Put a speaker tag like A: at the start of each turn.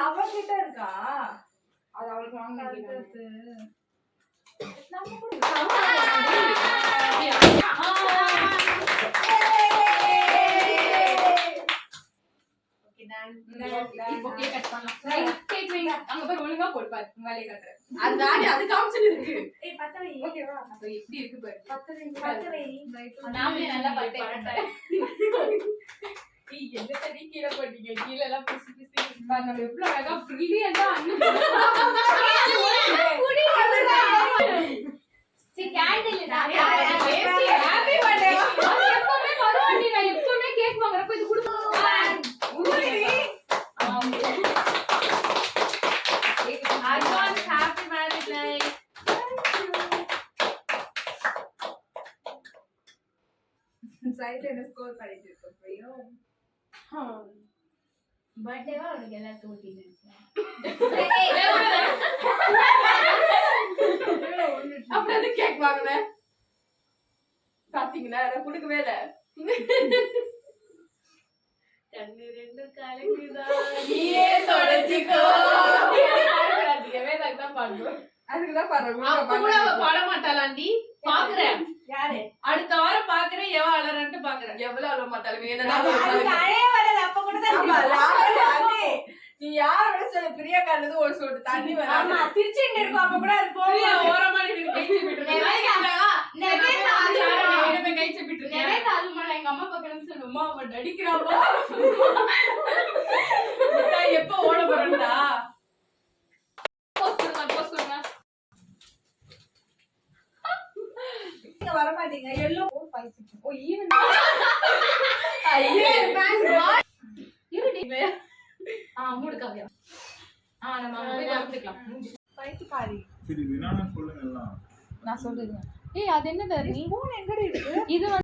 A: அவகிட்ட இருக்கா அது அவளுக்கு வாங்க ஒழுங்கா போடுப்பாரு வேலையை காட்டுறேன் அந்த அது காமிச்சு இருக்கு எப்படி இருக்கு பாரு நல்லா பட்டேன் என்ன தண்ணி கீழே போட்டீங்க கீழே எல்லாம் பிசு பிசு எவ்வளவு அழகா பிரில்லியன்ட்டா எப்பவுமே கேக் வாங்குறப்ப இது கொடுக்க சைடுல ஸ்கோர் பண்ணிட்டு இருக்கோம் பர்த்டேவா உனக்கு எல்லாரும் ஊட்டிட்டு அப்படி அது கேக் வாங்குன பாத்தீங்களா அத குடுக்கவே இல்ல கண்ணு ரெண்டு கலங்குதா நீயே தொடச்சிக்கோ தான் பாடுறோம் அதுக்குதான் பாட மாட்டாளாண்டி பாக்குறேன் யாரு அடுத்த வாரம் பாக்குறேன் எவ்வளவு அலறன்ட்டு பாக்குறேன் எவ்வளவு அழ மாட்டாளுங்க நீ யாரோட சொல்ல பிரியா காலது ஒரு சொட்டு தண்ணி வராம திருச்சிட்டு இருக்கும் அப்ப கூட அது போய் ஓரமா கைச்சு விட்டுருக்கேன் கைச்சு விட்டுருக்கேன் அது மேல எங்க அம்மா பக்கம்னு சொல்லுமா அவன் நடிக்கிறாப்பா எப்ப ஓட போறா வர மாட்டீங்க எல்லோ 5 6 ஓ ஈவன் ஐயே மேன் யூனிட்டி மூடு காவியா நம்ம போய் வந்துக்கலாம் பைத்தியக்காரி
B: சரி வினானா சொல்லுங்க எல்லாம்
C: நான் சொல்றேன் ஏய் அது என்னது நீ ஸ்பூன் எங்கடி இருக்கு இது